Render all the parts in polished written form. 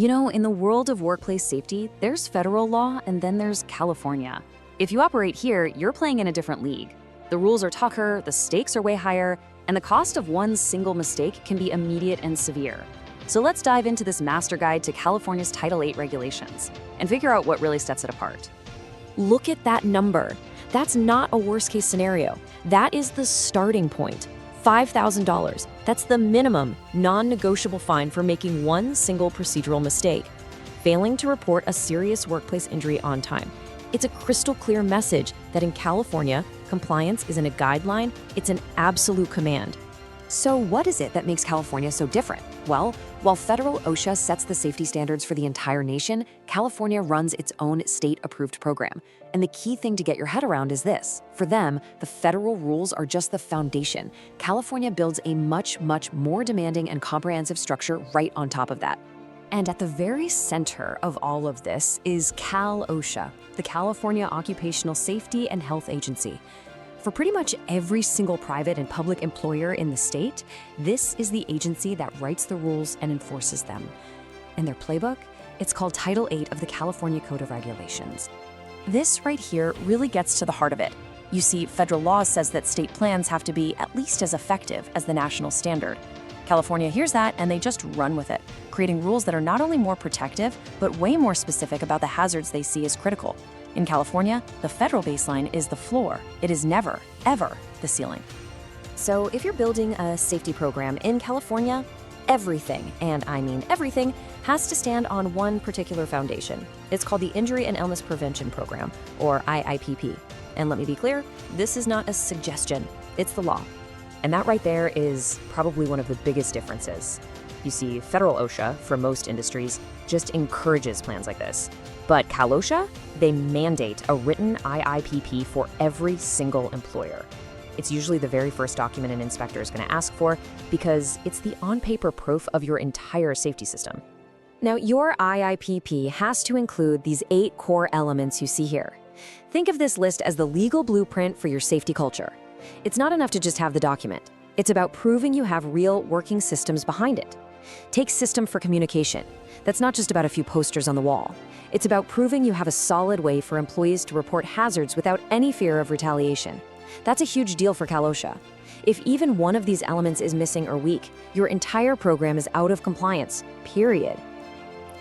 You know, in the world of workplace safety, there's federal law and then there's California. If you operate here, you're playing in a different league. The rules are tougher, the stakes are way higher, and the cost of one single mistake can be immediate and severe. So let's dive into this master guide to California's Title VIII regulations and figure out what really sets it apart. Look at that number. That's not a worst-case scenario. That is the starting point. $5,000. That's the minimum, non-negotiable fine for making one single procedural mistake. Failing to report a serious workplace injury on time. It's a crystal clear message that in California, compliance isn't a guideline, it's an absolute command. So what is it that makes California so different? Well, while federal OSHA sets the safety standards for the entire nation, California runs its own state-approved program. And the key thing to get your head around is this. For them, the federal rules are just the foundation. California builds a much, much more demanding and comprehensive structure right on top of that. And at the very center of all of this is Cal OSHA, the California Occupational Safety and Health Agency. For pretty much every single private and public employer in the state, this is the agency that writes the rules and enforces them. And their playbook? It's called Title VIII of the California Code of Regulations. This right here really gets to the heart of it. You see, federal law says that state plans have to be at least as effective as the national standard. California hears that and they just run with it, creating rules that are not only more protective, but way more specific about the hazards they see as critical. In California, the federal baseline is the floor. It is never, ever the ceiling. So if you're building a safety program in California, everything, and I mean everything, has to stand on one particular foundation. It's called the Injury and Illness Prevention Program, or IIPP. And let me be clear, this is not a suggestion, it's the law. And that right there is probably one of the biggest differences. You see, federal OSHA, for most industries, just encourages plans like this. But Cal OSHA, they mandate a written IIPP for every single employer. It's usually the very first document an inspector is going to ask for because it's the on-paper proof of your entire safety system. Now, your IIPP has to include these 8 core elements you see here. Think of this list as the legal blueprint for your safety culture. It's not enough to just have the document. It's about proving you have real working systems behind it. Take system for communication. That's not just about a few posters on the wall. It's about proving you have a solid way for employees to report hazards without any fear of retaliation. That's a huge deal for Cal OSHA. If even one of these elements is missing or weak, your entire program is out of compliance, period.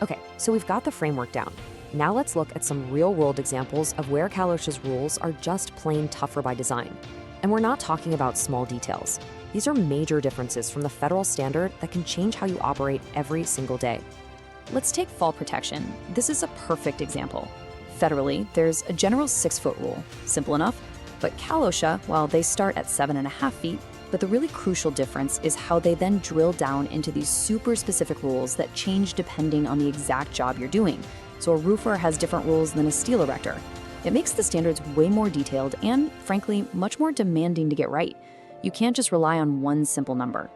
Okay, so we've got the framework down. Now let's look at some real-world examples of where Cal OSHA's rules are just plain tougher by design. And we're not talking about small details. These are major differences from the federal standard that can change how you operate every single day. Let's take fall protection. This is a perfect example. Federally, there's a general 6-foot rule. Simple enough. But Cal OSHA, well, they start at 7.5 feet, but the really crucial difference is how they then drill down into these super specific rules that change depending on the exact job you're doing. So a roofer has different rules than a steel erector. It makes the standards way more detailed and, frankly, much more demanding to get right. You can't just rely on one simple number.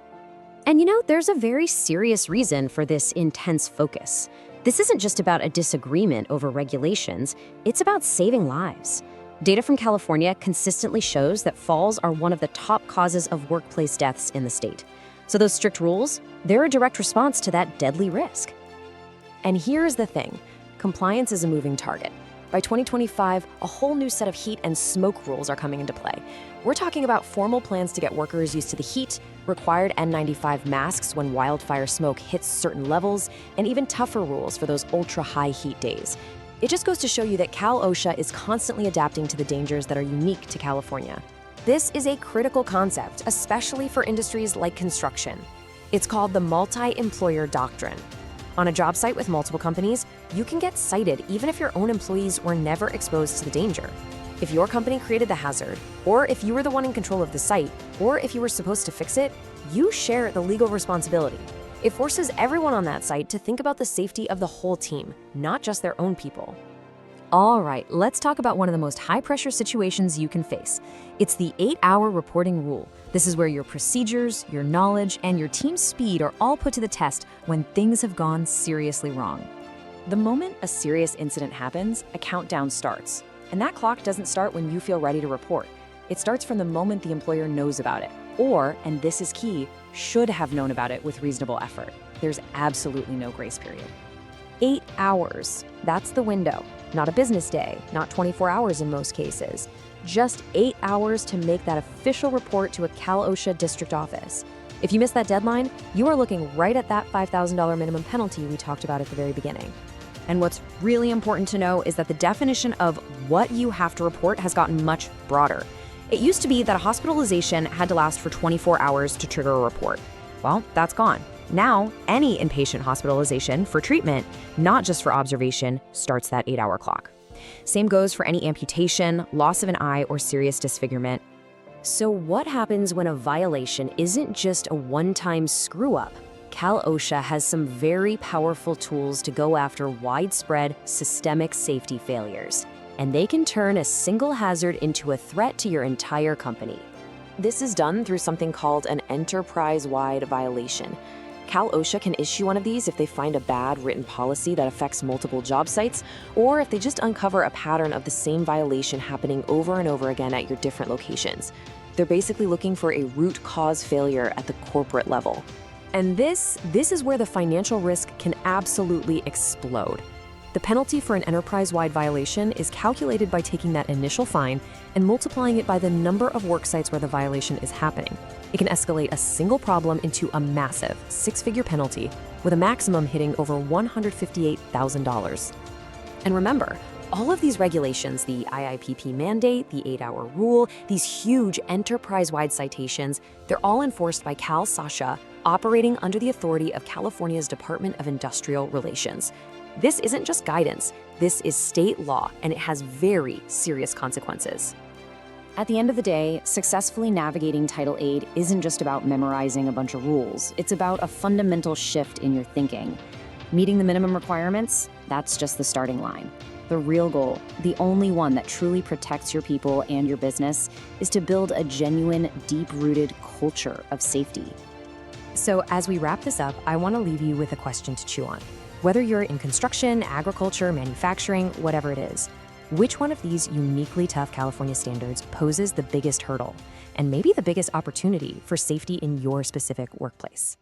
And you know, there's a very serious reason for this intense focus. This isn't just about a disagreement over regulations, it's about saving lives. Data from California consistently shows that falls are one of the top causes of workplace deaths in the state. So those strict rules, they're a direct response to that deadly risk. And here's the thing, compliance is a moving target. By 2025, a whole new set of heat and smoke rules are coming into play. We're talking about formal plans to get workers used to the heat, required N95 masks when wildfire smoke hits certain levels, and even tougher rules for those ultra-high heat days. It just goes to show you that Cal OSHA is constantly adapting to the dangers that are unique to California. This is a critical concept, especially for industries like construction. It's called the multi-employer doctrine. On a job site with multiple companies, you can get cited even if your own employees were never exposed to the danger. If your company created the hazard, or if you were the one in control of the site, or if you were supposed to fix it, you share the legal responsibility. It forces everyone on that site to think about the safety of the whole team, not just their own people. All right, let's talk about one of the most high-pressure situations you can face. It's the 8-hour reporting rule. This is where your procedures, your knowledge, and your team's speed are all put to the test when things have gone seriously wrong. The moment a serious incident happens, a countdown starts. And that clock doesn't start when you feel ready to report. It starts from the moment the employer knows about it, or, and this is key, should have known about it with reasonable effort. There's absolutely no grace period. 8 hours. That's the window. Not a business day, not 24 hours in most cases. Just 8 hours to make that official report to a Cal OSHA district office. If you miss that deadline, you are looking right at that $5,000 minimum penalty we talked about at the very beginning. And what's really important to know is that the definition of what you have to report has gotten much broader. It used to be that a hospitalization had to last for 24 hours to trigger a report. Well, that's gone. Now, any inpatient hospitalization for treatment, not just for observation, starts that 8-hour clock. Same goes for any amputation, loss of an eye, or serious disfigurement. So what happens when a violation isn't just a one-time screw-up? Cal OSHA has some very powerful tools to go after widespread systemic safety failures, and they can turn a single hazard into a threat to your entire company. This is done through something called an enterprise-wide violation. Cal OSHA can issue one of these if they find a bad written policy that affects multiple job sites, or if they just uncover a pattern of the same violation happening over and over again at your different locations. They're basically looking for a root cause failure at the corporate level. And this is where the financial risk can absolutely explode. The penalty for an enterprise-wide violation is calculated by taking that initial fine and multiplying it by the number of work sites where the violation is happening. It can escalate a single problem into a massive six-figure penalty, with a maximum hitting over $158,000. And remember, all of these regulations, the IIPP mandate, the 8-hour rule, these huge enterprise-wide citations, they're all enforced by Cal OSHA, operating under the authority of California's Department of Industrial Relations. This isn't just guidance, this is state law, and it has very serious consequences. At the end of the day, successfully navigating Title VIII isn't just about memorizing a bunch of rules. It's about a fundamental shift in your thinking. Meeting the minimum requirements, that's just the starting line. The real goal, the only one that truly protects your people and your business, is to build a genuine, deep-rooted culture of safety. So as we wrap this up, I want to leave you with a question to chew on. Whether you're in construction, agriculture, manufacturing, whatever it is, which one of these uniquely tough California standards poses the biggest hurdle and maybe the biggest opportunity for safety in your specific workplace?